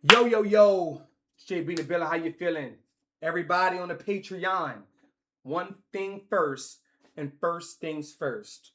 Yo, yo, yo. Straight being the Bill, how you feeling? Everybody on the Patreon. One thing first, and first things first.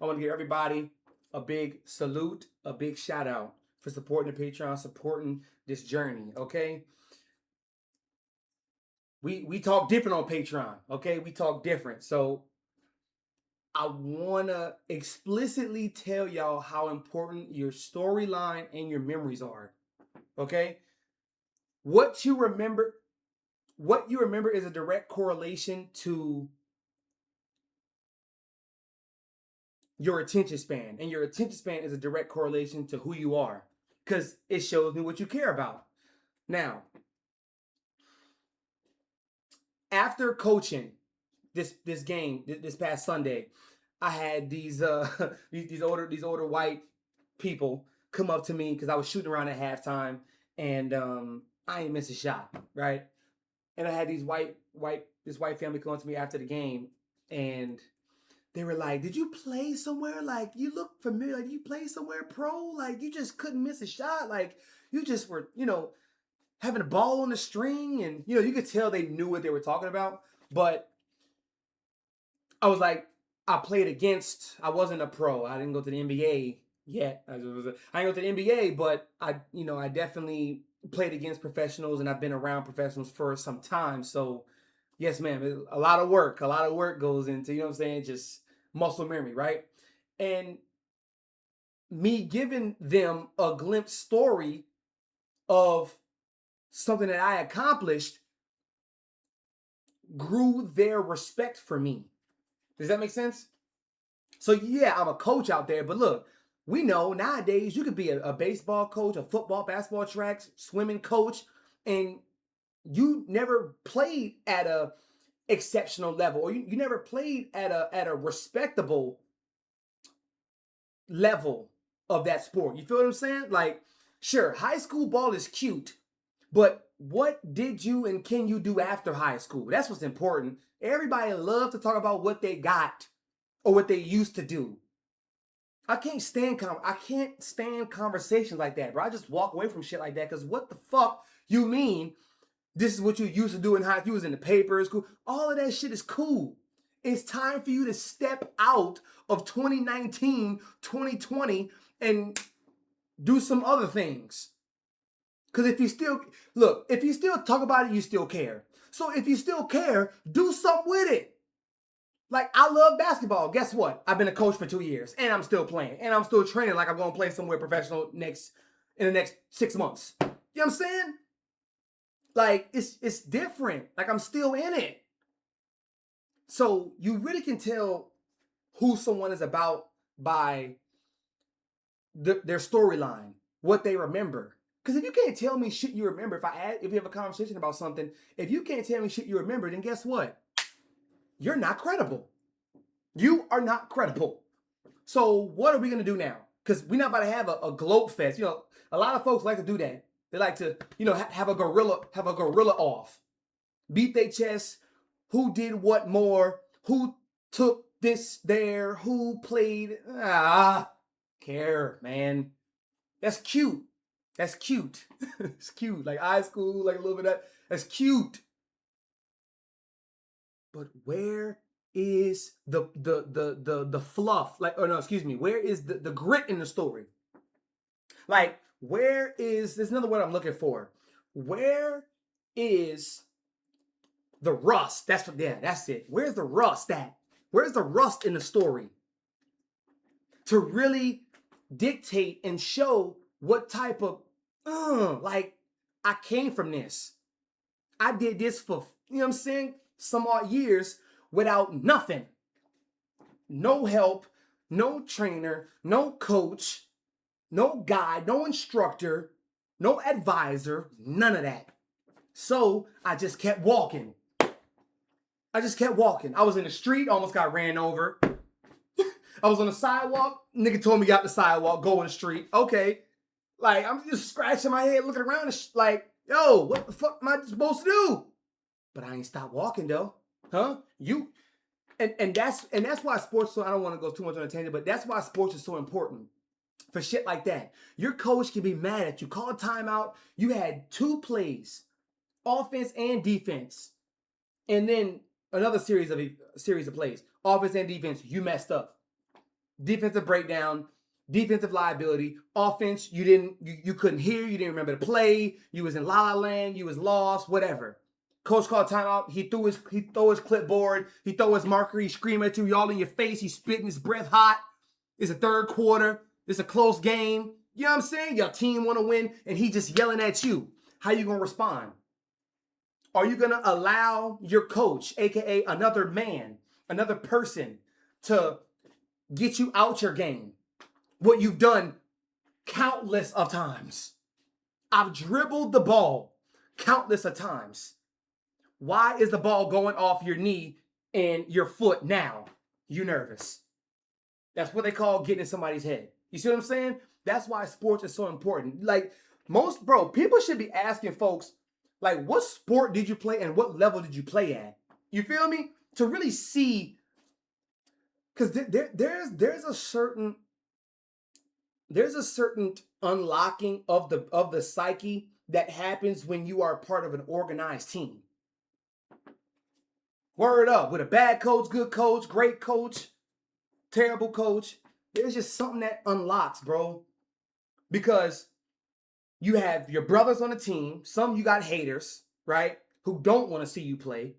I want to give everybody a big salute, a big shout out for supporting the Patreon, supporting this journey, okay? We talk different on Patreon, okay? We talk different. So I want to explicitly tell y'all how important your storyline and your memories are, okay? What you remember is a direct correlation to your attention span, and your attention span is a direct correlation to who you are, because it shows me what you care about. Now, after coaching this game this past Sunday, I had these these older white people come up to me because I was shooting around at halftime, and I ain't miss a shot, right? And I had these white family come up to me after the game, and they were like, "Did you play somewhere? Like, you look familiar. Like, you play somewhere pro? Like, you just couldn't miss a shot. Like, you just were, having a ball on the string." And, you could tell they knew what they were talking about. But I was like, I wasn't a pro. I didn't go to the NBA yet. I didn't go to the NBA, but I definitely played against professionals, and I've been around professionals for some time. So, yes, ma'am, a lot of work goes into, what I'm saying, just muscle memory, right? And me giving them a glimpse story of something that I accomplished grew their respect for me. Does that make sense? So yeah, I'm a coach out there, but look, we know nowadays you could be a baseball coach, a football, basketball, tracks, swimming coach, and you never played at a exceptional level, or you never played at a respectable level of that sport. You feel what I'm saying? Like, sure, high school ball is cute, but what did you and can you do after high school? That's what's important. Everybody loves to talk about what they got or what they used to do. I can't stand conversations like that, bro. I just walk away from shit like that, because what the fuck you mean this is what you used to do in high school? You was in the papers, cool. All of that shit is cool. It's time for you to step out of 2019, 2020 and do some other things. Because if you still talk about it, you still care. So if you still care, do something with it. Like, I love basketball. Guess what? I've been a coach for 2 years, and I'm still playing, and I'm still training like I'm going to play somewhere professional in the next 6 months. You know what I'm saying? Like, it's different. Like, I'm still in it. So you really can tell who someone is about by their storyline, what they remember. Because if you can't tell me shit you remember, if you have a conversation about something, if you can't tell me shit you remember, then guess what? You're not credible. You are not credible. So what are we gonna do now? Because we're not about to have a globe fest. A lot of folks like to do that. They like to, have a gorilla off, beat their chest. Who did what more? Who took this there? Who played? Care, man. That's cute. That's cute. It's cute. Like high school, like a little bit of that. That's cute. But where is the fluff? Like, oh no, excuse me. Where is the grit in the story? Like, there's another word I'm looking for. Where is the rust? That's it. Where's the rust at? Where's the rust in the story? To really dictate and show what type of, like, I came from this. I did this for, you know what I'm saying, some odd years without nothing. No help, no trainer, no coach, no guide, no instructor, no advisor, none of that. So I just kept walking. I was in the street, almost got ran over. I was on the sidewalk, nigga told me get out the sidewalk, go in the street. Okay. Like, I'm just scratching my head, looking around, like, yo, what the fuck am I supposed to do? But I ain't stopped walking though. Huh? And that's why sports, so I don't want to go too much on a tangent, but that's why sports is so important. for shit like that. Your coach can be mad at you. Call a timeout. You had 2 plays, offense and defense, and then another series of plays, offense and defense. You messed up. Defensive breakdown, defensive liability. Offense, you couldn't hear. You didn't remember the play. You was in la la land. You was lost. Whatever. Coach called timeout. He threw his clipboard. He throw his marker. He scream at you. Y'all in your face. He's spitting his breath hot. It's a third quarter. It's a close game. You know what I'm saying? Your team want to win, and he just yelling at you. How you going to respond? Are you going to allow your coach, a.k.a. another man, another person, to get you out your game? What you've done countless of times. I've dribbled the ball countless of times. Why is the ball going off your knee and your foot now? You nervous. That's what they call getting in somebody's head. You see what I'm saying? That's why sports is so important. Like people should be asking folks, like, what sport did you play and what level did you play at? You feel me? To really see, because there's a certain unlocking of the psyche that happens when you are part of an organized team. Word up. With a bad coach, good coach, great coach, terrible coach, there's just something that unlocks, bro. Because you have your brothers on the team. Some you got haters, right? Who don't want to see you play,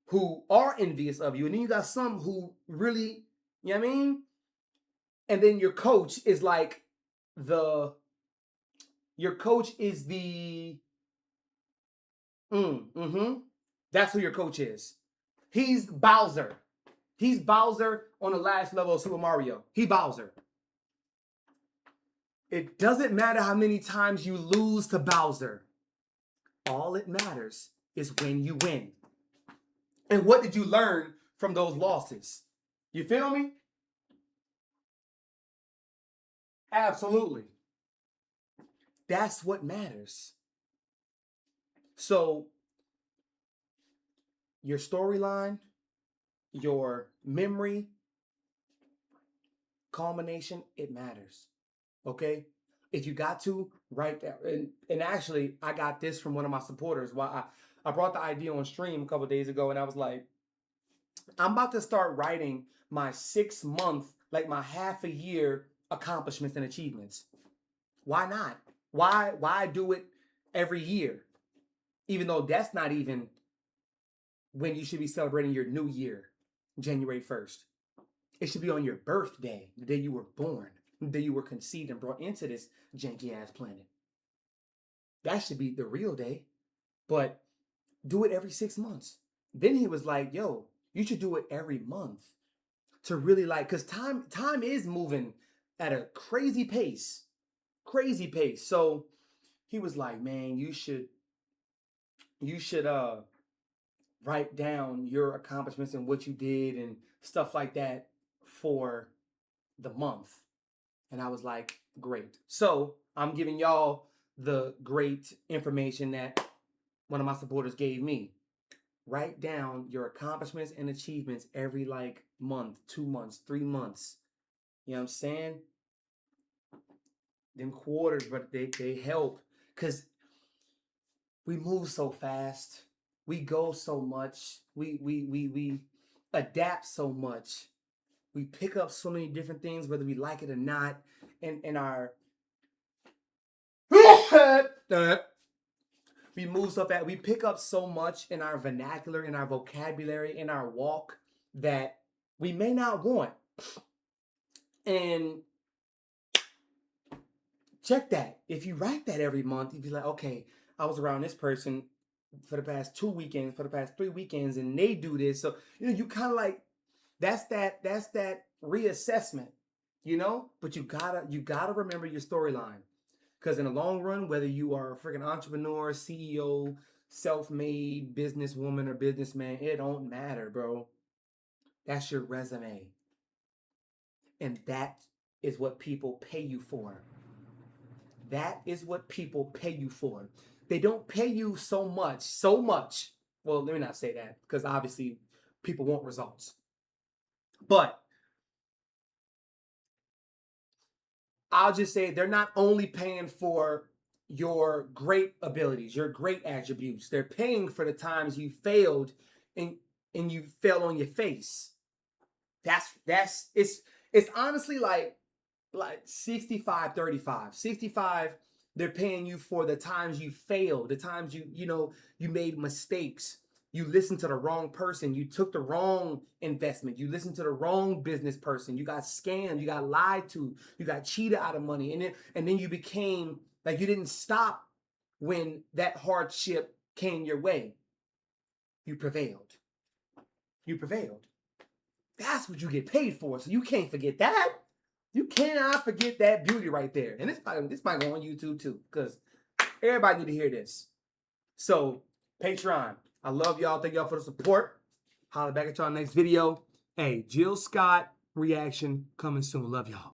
who are envious of you. And then you got some who really, you know what I mean? And then your coach is like that's who your coach is. He's Bowser. He's Bowser on the last level of Super Mario. He Bowser. It doesn't matter how many times you lose to Bowser. All it matters is when you win. And what did you learn from those losses? You feel me? Absolutely. That's what matters. So, your storyline, your memory, culmination, it matters. Okay? If you got to, write that. And actually, I got this from one of my supporters. Why I brought the idea on stream a couple of days ago, and I was like, I'm about to start writing my 6 month, like my half a year accomplishments and achievements. Why not? Why do it every year? Even though that's not even when you should be celebrating your new year, January 1st. It should be on your birthday, the day you were born, the day you were conceived and brought into this janky ass planet. That should be the real day. But do it every 6 months. Then he was like, yo, you should do it every month to really because time is moving at a crazy pace. Crazy pace. So he was like, man, you should write down your accomplishments and what you did and stuff like that for the month. And I was like, great. So I'm giving y'all the great information that one of my supporters gave me. Write down your accomplishments and achievements every month, 2 months, 3 months. You know what I'm saying? Them quarters, but they help because we move so fast. We go so much. We adapt so much. We pick up so many different things, whether we like it or not. And our we move so fast. We pick up so much in our vernacular, in our vocabulary, in our walk that we may not want. And check that. If you write that every month, you'd be like, okay, I was around this person for the past 2 weekends, for the past 3 weekends, and they do this. So, you kind of that's that reassessment, but you gotta remember your storyline. Because in the long run, whether you are a freaking entrepreneur, CEO, self-made businesswoman or businessman, it don't matter, bro. That's your resume. And that is what people pay you for. That is what people pay you for. They don't pay you so much. Well, let me not say that because obviously people want results. But I'll just say they're not only paying for your great abilities, your great attributes. They're paying for the times you failed and you fell on your face. That's it's honestly like 65-35. 65, they're paying you for the times you failed, the times you made mistakes. You listened to the wrong person. You took the wrong investment. You listened to the wrong business person. You got scammed. You got lied to. You got cheated out of money. And then you became like you didn't stop when that hardship came your way. You prevailed. You prevailed. That's what you get paid for. So you can't forget that. You cannot forget that beauty right there. And this might go on YouTube too, because everybody need to hear this. So, Patreon, I love y'all. Thank y'all for the support. Holla back at y'all next video. Hey, Jill Scott reaction coming soon. Love y'all.